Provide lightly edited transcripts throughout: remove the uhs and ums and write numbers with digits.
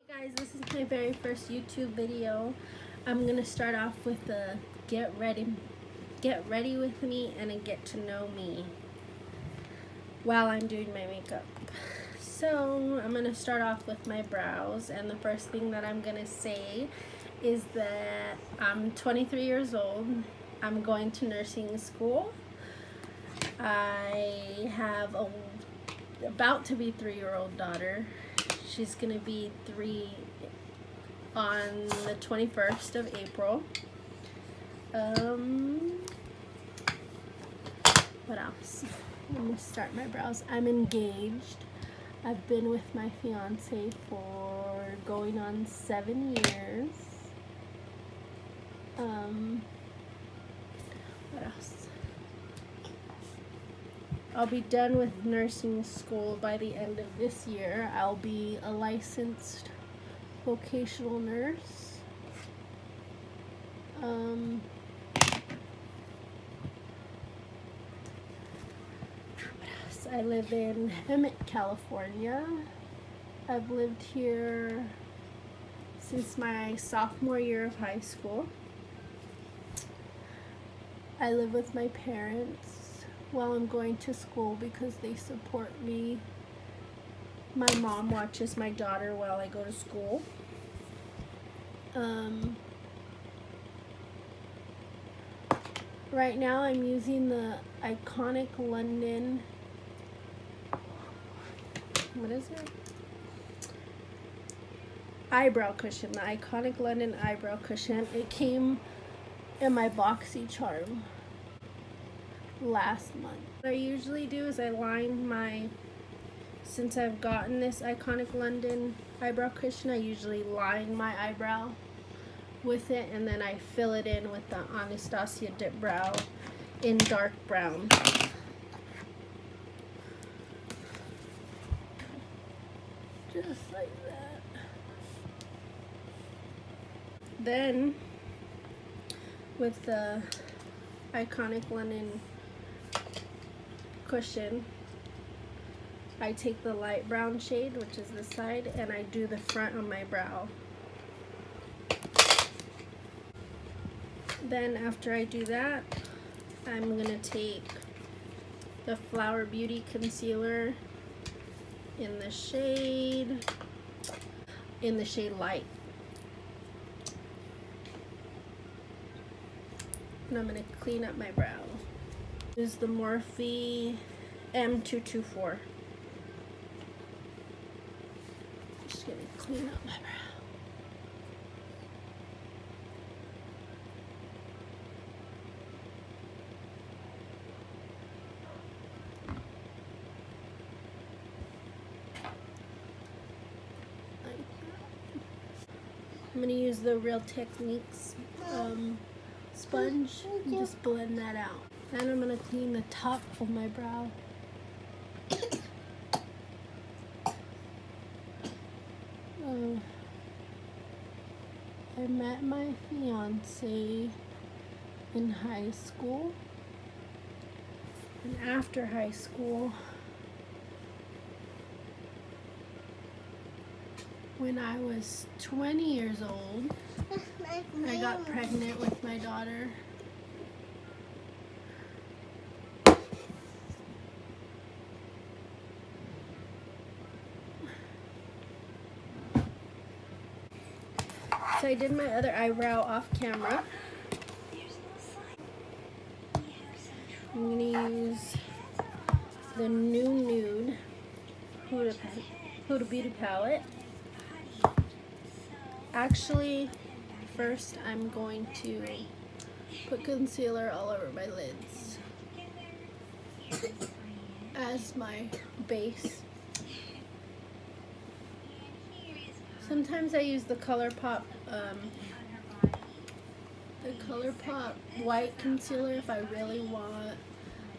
Guys, this is my very first YouTube video. I'm gonna start off with a get ready with me and a get to know me while I'm doing my makeup. So I'm gonna start off with my brows, and the first thing that I'm gonna say is that I'm 23 years old. I'm going to nursing school. I have a about to be 3-year-old daughter. She's gonna be 3 on the 21st of April. What else? I'm gonna start my brows. I'm engaged. I've been with my fiance for going on 7 years. What else? I'll be done with nursing school by the end of this year. I'll be a licensed vocational nurse. What else? I live in Emmett, California. I've lived here since my sophomore year of high school. I live with my parents while I'm going to school because they support me. My mom watches my daughter while I go to school. Right now I'm using the iconic London, what is it? Eyebrow cushion, the iconic London eyebrow cushion. It came in my BoxyCharm last month. What I usually do is I line since I've gotten this iconic London eyebrow cushion, I usually line my eyebrow with it, and then I fill it in with the Anastasia Dip Brow in dark brown. Just like that. Then, with the iconic London cushion, I take the light brown shade, which is this side, and I do the front of my brow. Then after I do that, I'm gonna take the Flower Beauty concealer in the shade light. And I'm gonna clean up my brow. This is the Morphe M224. Just gonna clean up my brow. I'm gonna use the Real Techniques sponge and just blend that out. Then I'm gonna clean the top of my brow. I met my fiance in high school, and after high school, when I was 20 years old, I got pregnant with my daughter. So I did my other eyebrow off camera. I'm gonna use the new Nude Huda Beauty palette. Actually, first I'm going to put concealer all over my lids as my base. Sometimes I use the ColourPop white concealer if I really want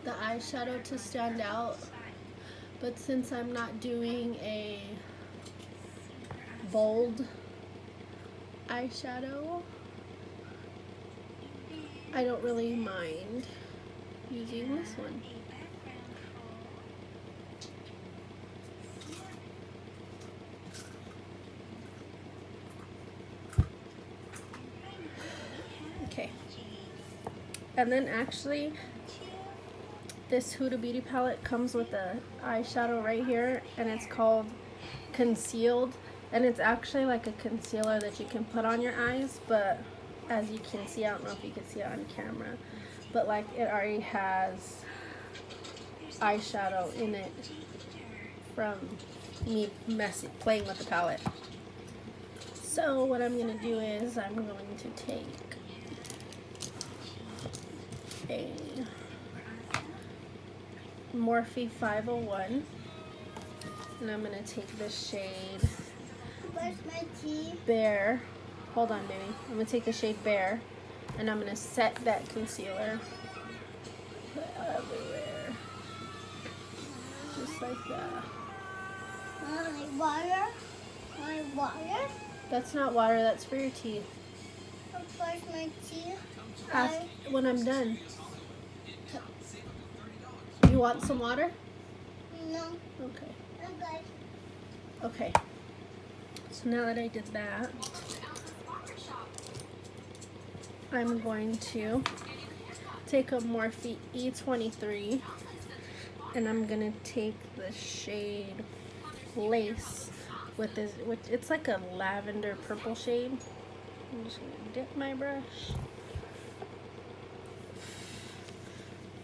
the eyeshadow to stand out. But since I'm not doing a bold eyeshadow, I don't really mind using this one. And then actually, this Huda Beauty palette comes with a eyeshadow right here, and it's called Concealed. And it's actually like a concealer that you can put on your eyes, but as you can see, I don't know if you can see it on camera, but like it already has eyeshadow in it from me playing with the palette. So what I'm going to do is I'm going to take a Morphe 501, and I'm going to take the shade Bare. Hold on, baby. I'm going to take the shade Bare, and I'm going to set that concealer everywhere. Just like that. Water? Water? That's not water, that's for your teeth. Brush my teeth. When I'm done. You want some water? No. Okay. Okay. Okay. So now that I did that, I'm going to take a Morphe E23, and I'm gonna take the shade Lace with this, which it's like a lavender purple shade. I'm just gonna dip my brush,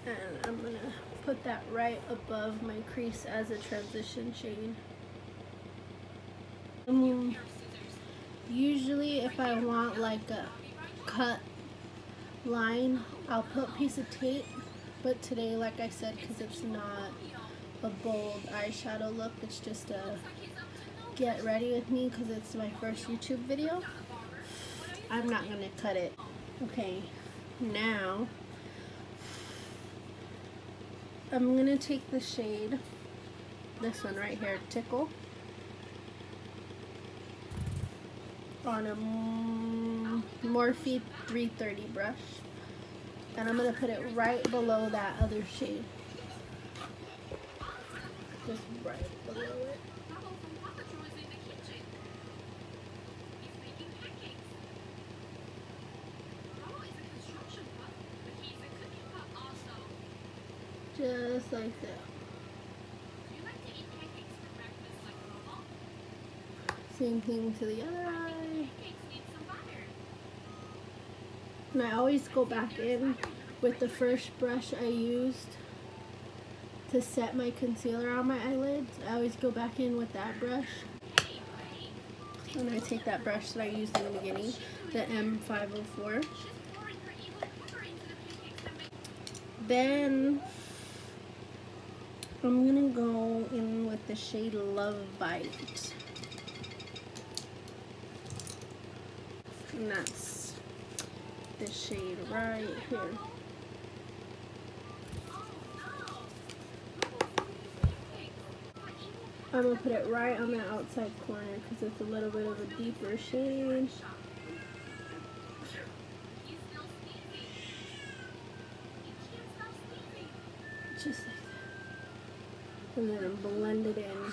and I'm gonna put that right above my crease as a transition shade. Usually if I want like a cut line, I'll put a piece of tape, but today, like I said, because it's not a bold eyeshadow look, it's just a get ready with me because it's my first YouTube video, I'm not going to cut it. Okay, now I'm going to take the shade, this one right here, Tickle, on a Morphe 330 brush, and I'm going to put it right below that other shade. Just right below it. Just like that. Same thing to the other eye. And I always go back in with the first brush I used to set my concealer on my eyelids. I always go back in with that brush. And I take that brush that I used in the beginning, the M504. Then I'm gonna go in with the shade Love Bite. And that's the shade right here. I'm going to put it right on the outside corner because it's a little bit of a deeper shade. Just like that. And then blend it in.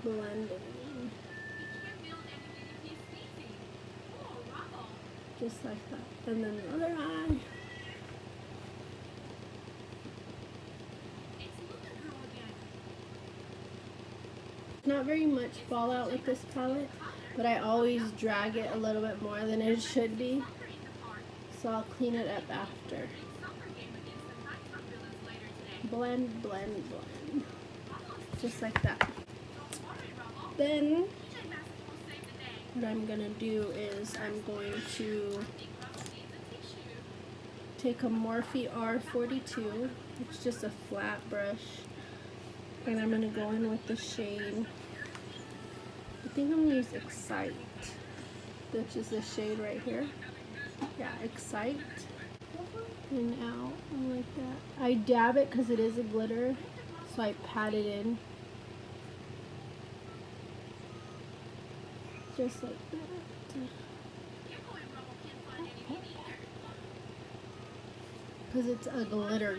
Blend it in. Just like that. And then the other eye. Not very much fallout with this palette, but I always drag it a little bit more than it should be. So I'll clean it up after. Blend, blend, blend. Just like that. Then what I'm gonna do is I'm going to take a Morphe R42. It's just a flat brush. And I'm going to go in with the shade, I think I'm going to use Excite, which is the shade right here. Yeah, Excite. And out like that. I dab it because it is a glitter, so I pat it in. Just like that. Because it's a glitter.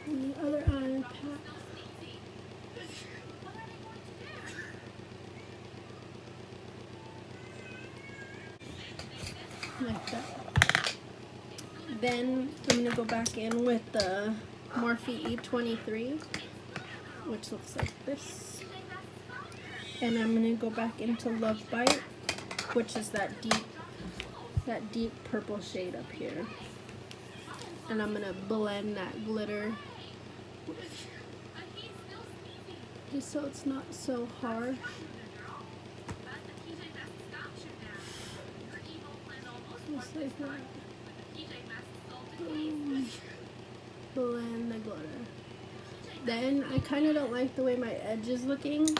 And the other eye pat. like that. Then I'm going to go back in with the Morphe E23, which looks like this. And I'm going to go back into Love Bite, which is that deep purple shade up here. And I'm going to blend that glitter just so it's not so harsh. Just like that. Blend the glitter. Then I kind of don't like the way my edge is looking,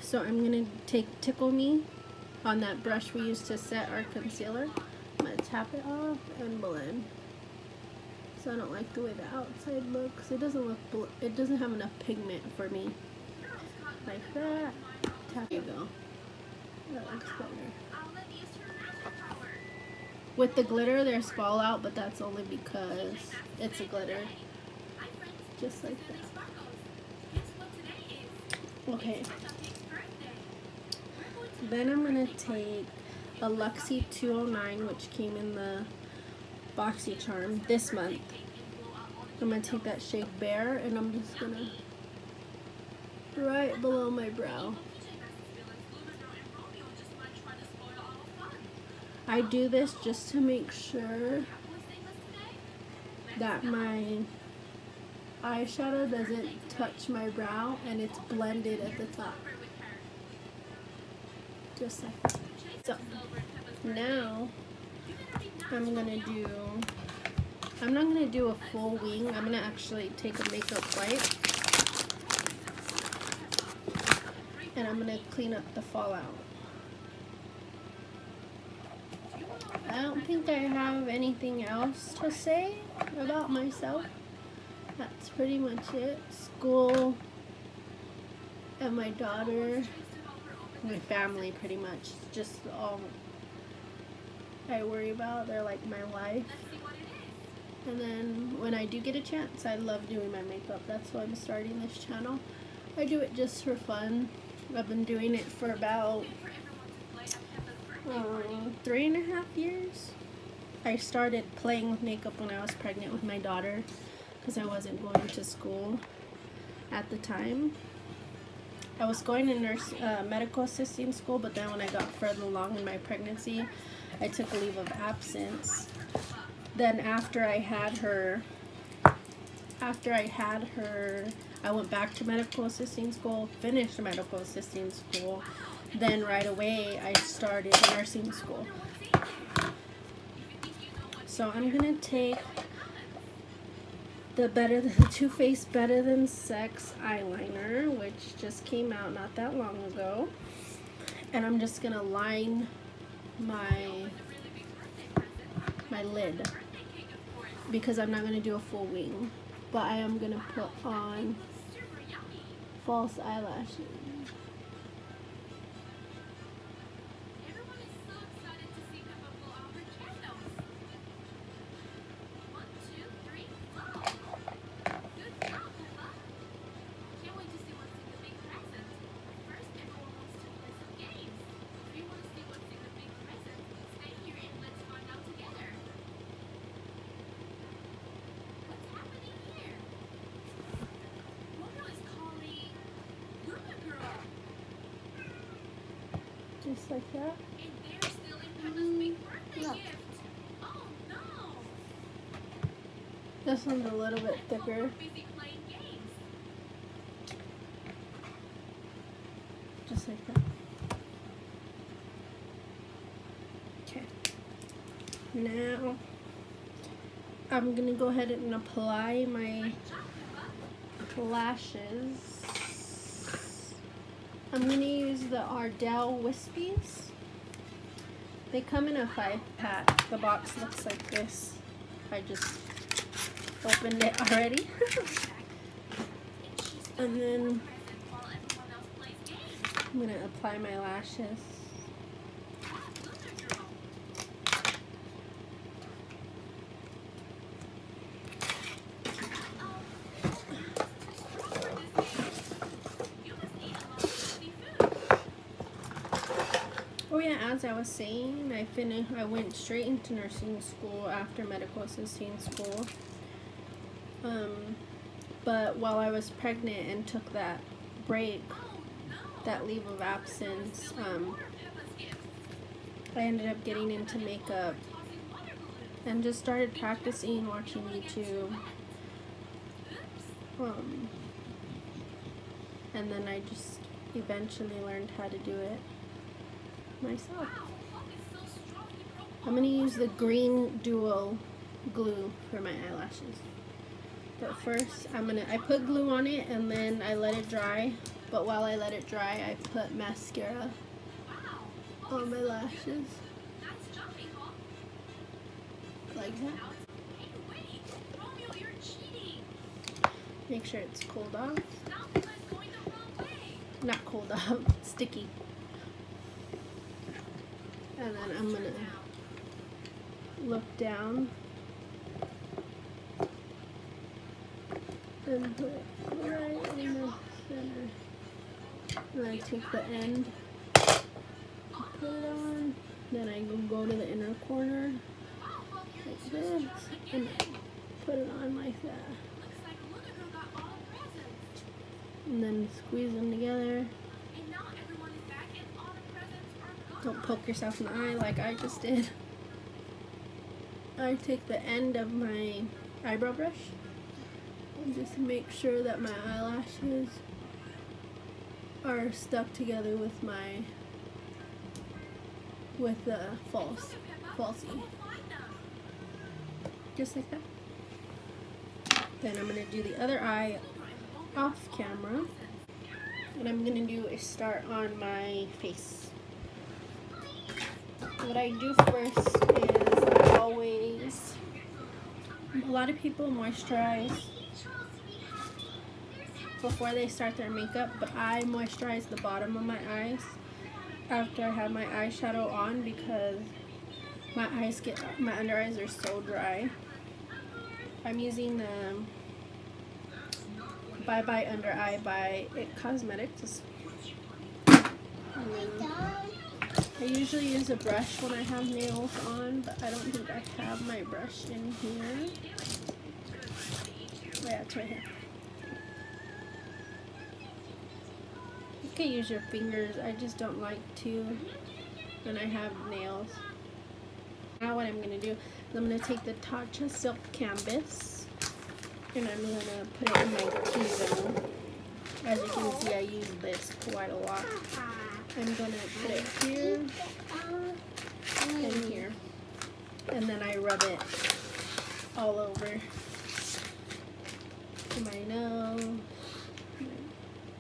so I'm going to take Tickle Me on that brush we used to set our concealer. I'm going to tap it off and blend. So I don't like the way the outside looks. It doesn't look, it doesn't have enough pigment for me. Like that. Tap it go. That looks better. With the glitter, there's fallout, but that's only because it's a glitter. Just like that. Okay. Then I'm going to take a Luxie 209, which came in the BoxyCharm this month. I'm going to take that shade Bare, and I'm just going to right below my brow. I do this just to make sure that my eyeshadow doesn't touch my brow and it's blended at the top. Just like that. So now I'm not gonna do a full wing. I'm gonna actually take a makeup wipe and I'm gonna clean up the fallout. I don't think I have anything else to say about myself. That's pretty much it. School and my daughter, my family pretty much. Just all I worry about. They're like my life. And then when I do get a chance, I love doing my makeup. That's why I'm starting this channel. I do it just for fun. I've been doing it for about 3.5 years. I started playing with makeup when I was pregnant with my daughter because I wasn't going to school at the time. I was going to medical assisting school, but then when I got further along in my pregnancy, I took a leave of absence. Then after I had her, I went back to medical assisting school, finished medical assisting school. Then right away I started nursing school. So I'm gonna take the Too Faced Better Than Sex eyeliner, which just came out not that long ago, and I'm just gonna line my lid because I'm not gonna do a full wing, but I am gonna put on false eyelashes. Just like that. No. This one's a little bit thicker. Just like that. Okay. Now I'm gonna go ahead and apply my lashes. I'm going to use the Ardell Wispies. They come in a 5-pack. The box looks like this. I just opened it already. And then I'm going to apply my lashes. Oh yeah, as I was saying, I went straight into nursing school after medical assisting school. But while I was pregnant and took that break, that leave of absence, I ended up getting into makeup and just started practicing, watching YouTube. And then I just eventually learned how to do it myself. I'm going to use the green duo glue for my eyelashes. But first, I put glue on it and then I let it dry. But while I let it dry, I put mascara on my lashes. Like that. Make sure it's cooled off. Not cooled off, sticky. And then I'm gonna look down and put it right in the center. And I take the end, put it on, then I go to the inner corner like this, and put it on like that. And then squeeze them together. Don't poke yourself in the eye like I just did. I take the end of my eyebrow brush and just make sure that my eyelashes are stuck together with the falsie. Just like that. Then I'm going to do the other eye off camera. And I'm going to do a start on my face. What I do first is a lot of people moisturize before they start their makeup, but I moisturize the bottom of my eyes after I have my eyeshadow on because my under eyes are so dry. I'm using the Bye Bye Under Eye by It Cosmetics. I usually use a brush when I have nails on, but I don't think I have my brush in here. Oh yeah, it's right here. You can use your fingers, I just don't like to when I have nails. Now what I'm going to do is I'm going to take the Tatcha Silk Canvas and I'm going to put it in my T-zone. As you can see, I use this quite a lot. I'm going to put it here and here. And then I rub it all over my nose, my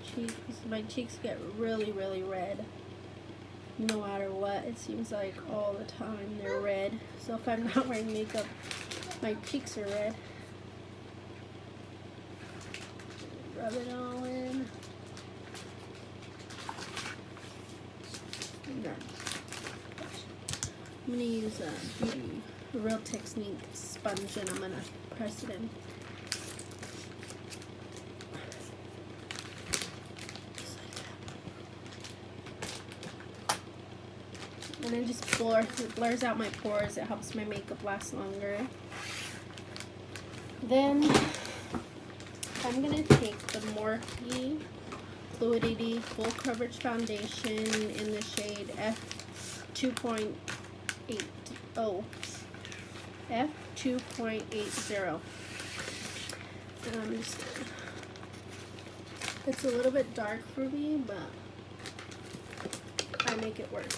cheeks. My cheeks get really, really red. No matter what, it seems like all the time they're red. So if I'm not wearing makeup, my cheeks are red. Rub it all in. And then I'm going to use a Real Technique sponge and I'm going to press it in. And it just blurs out my pores. It helps my makeup last longer. Then I'm going to take the Morphe Fluidity Full Coverage Foundation in the shade F2.80. F2.80. And I'm just, it's a little bit dark for me, but I make it work.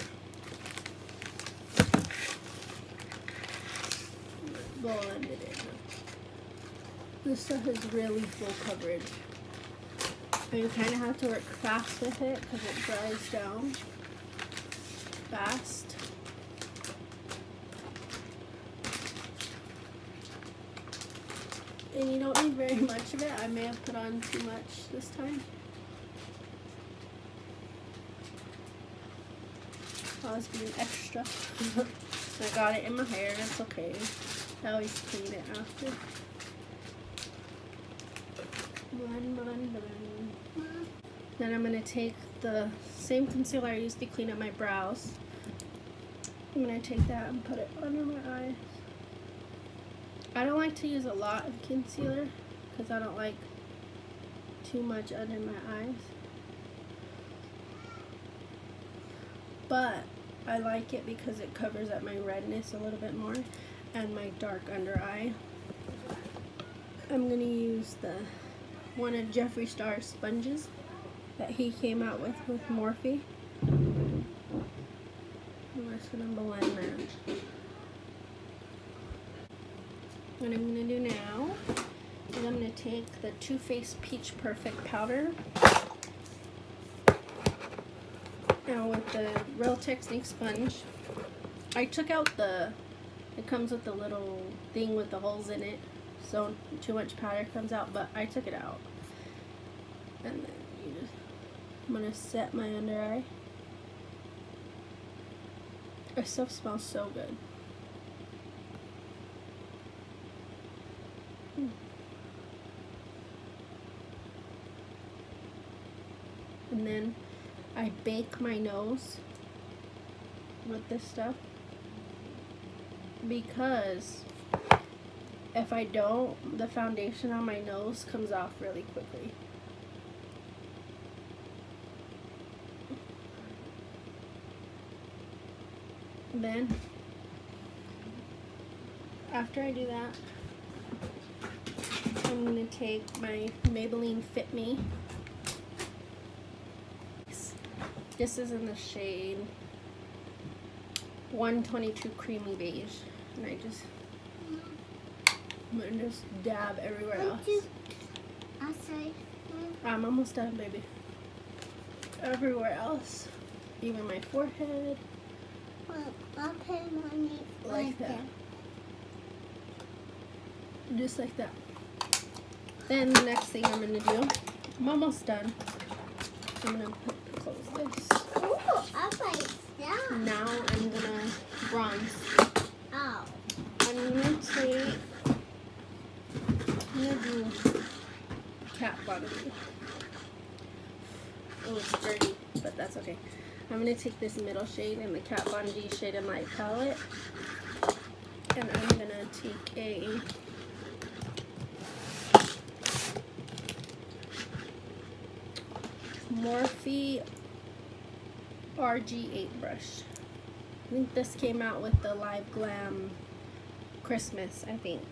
Blend it in. This stuff is really full coverage. And you kind of have to work fast with it because it dries down fast. And you don't need very much of it. I may have put on too much this time. I was being extra. I got it in my hair, it's okay. I always clean it after. Then I'm going to take the same concealer I used to clean up my brows I'm going to take that and put it under my eyes. I don't like to use a lot of concealer because I don't like too much under my eyes. But I like it because it covers up my redness a little bit more and my dark under eye. I'm going to use one of Jeffree Star's sponges that he came out with Morphe. I'm just going to blend that. What I'm going to do now is I'm going to take the Too Faced Peach Perfect powder. Now with the Real Technique sponge, I took out it comes with the little thing with the holes in it, so too much powder comes out, but I took it out. And then I'm going to set my under eye. It still smells so good. And then I bake my nose with this stuff because if I don't, the foundation on my nose comes off really quickly. Then after I do that, I'm going to take my Maybelline Fit Me. This is in the shade 122 Creamy Beige. And I'm going to just dab everywhere else. I'm almost done, baby. Everywhere else. Even my forehead. I'll put mine Like that. Just like that. Then the next thing I'm going to do, I'm almost done. I'm going to close this. Ooh, I like that. Now I'm going to bronze. Oh. I'm going to do Kat Von D. Oh, it's dirty, but that's okay. I'm going to take this middle shade in the Kat Von D Shade and Light palette. And I'm going to take a Morphe RG8 brush. I think this came out with the Live Glam Christmas, I think.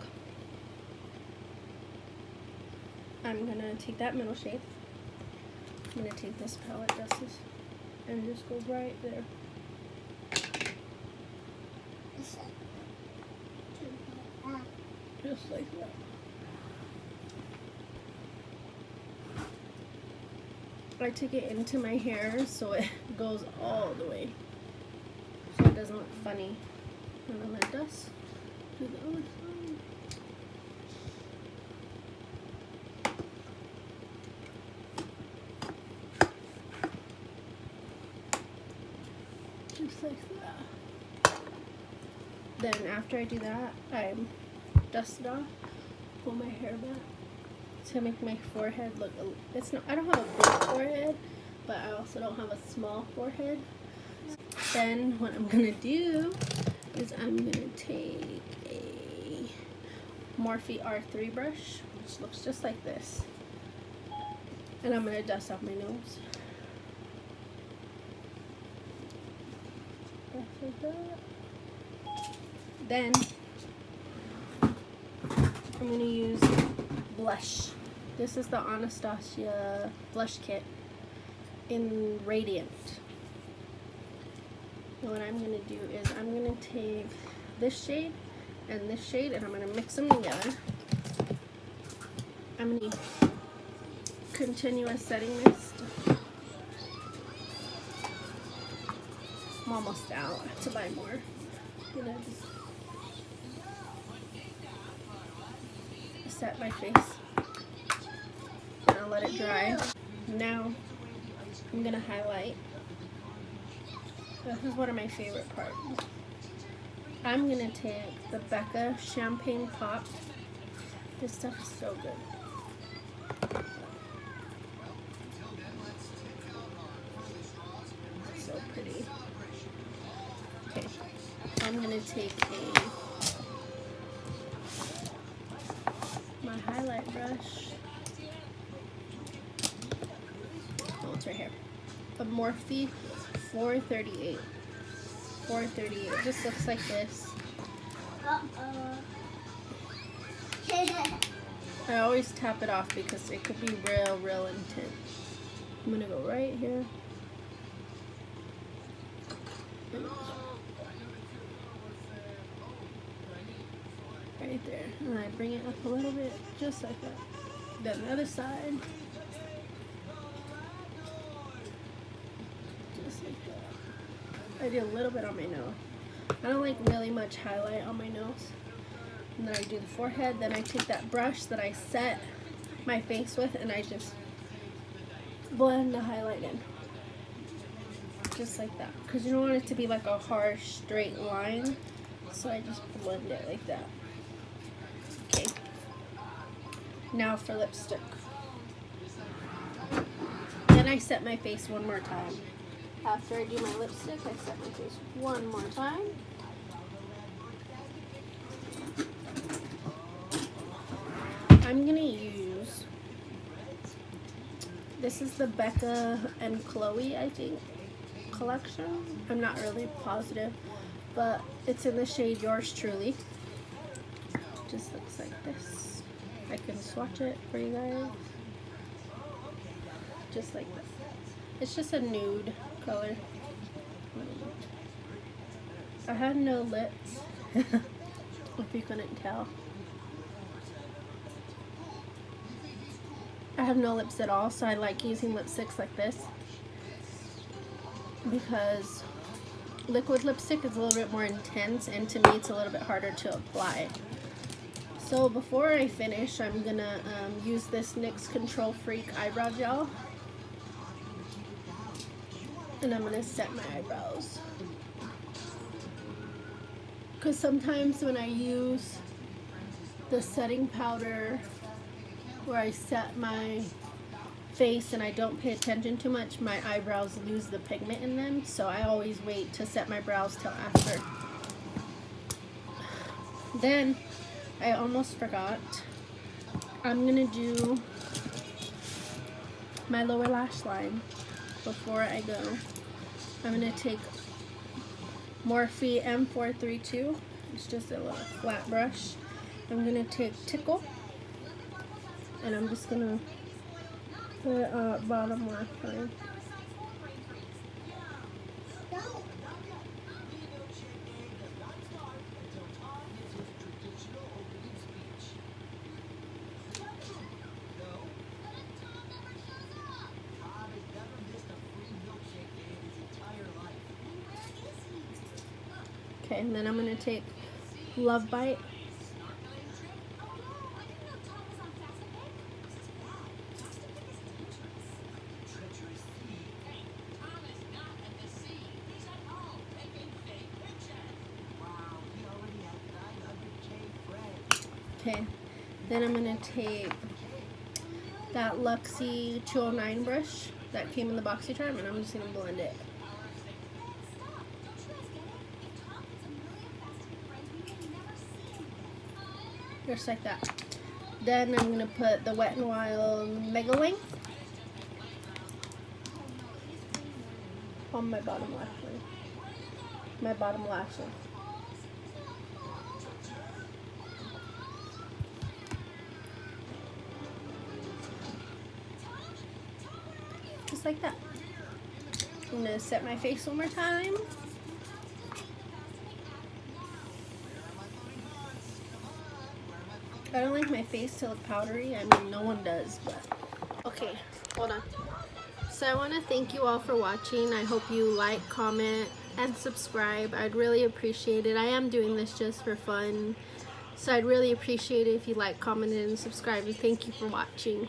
I'm going to take that middle shade. I'm going to take this palette justice and just go right there. Just like that. I took it into my hair so it goes all the way, so it doesn't look funny. And I'm gonna dust to the other side. Just like that. Then after I do that, I dust it off, pull my hair back to make my forehead look, I don't have a big forehead, but I also don't have a small forehead. Then what I'm gonna do is I'm gonna take a Morphe R3 brush, which looks just like this, and I'm gonna dust off my nose. Like that. Then I'm gonna use blush. This is the Anastasia blush kit in Radiant. And what I'm going to do is I'm going to take this shade and this shade and I'm going to mix them together. I'm going to continuous setting mist. I'm almost out. I have to buy more. I'm going to set my face. Let it dry. Now I'm gonna highlight. This is one of my favorite parts. I'm gonna take the Becca Champagne Pop. This stuff is so good. So pretty. Okay. my highlight brush. Oh, it's right here. A Morphe 438. 438. It just looks like this. I always tap it off because it could be real intense. I'm gonna go right here. Right there. And I bring it up a little bit, just like that. Then the other side. Just like that. I do a little bit on my nose. I don't like really much highlight on my nose. And then I do the forehead. Then I take that brush that I set my face with and I just blend the highlight in. Just like that. Because you don't want it to be like a harsh, straight line. So I just blend it like that. Okay. Now for lipstick. Then I set my face one more time. After I do my lipstick, I set my face one more time. I'm gonna use, this is the Becca and Chloe, I think, collection. I'm not really positive, but it's in the shade Yours Truly. Just looks like this. I can swatch it for you guys. Just like this. It's just a nude color. I had no lips, if you couldn't tell. I have no lips at all, so I like using lipsticks like this because liquid lipstick is a little bit more intense, and to me it's a little bit harder to apply. So before I finish, I'm gonna use this NYX Control Freak eyebrow gel, and I'm gonna set my eyebrows. Because sometimes when I use the setting powder where I set my face and I don't pay attention too much, my eyebrows lose the pigment in them, so I always wait to set my brows till after. Then, I almost forgot, I'm gonna do my lower lash line before I go. I'm gonna take Morphe M432, it's just a little flat brush. I'm gonna take Tickle, and I'm just gonna put it bottom lash line. Okay, and then I'm gonna take Love Bite. Okay, then I'm going to take that Luxie 209 brush that came in the BoxyCharm, and I'm just going to blend it. Just like that. Then I'm going to put the Wet n Wild Mega Length on my bottom lash line. My bottom lashes. Just like that. I'm going to set my face one more time. I don't like my face to look powdery. I mean, no one does, but... Okay, hold on. So I want to thank you all for watching. I hope you like, comment, and subscribe. I'd really appreciate it. I am doing this just for fun. So I'd really appreciate it if you like, comment, and subscribe. And thank you for watching.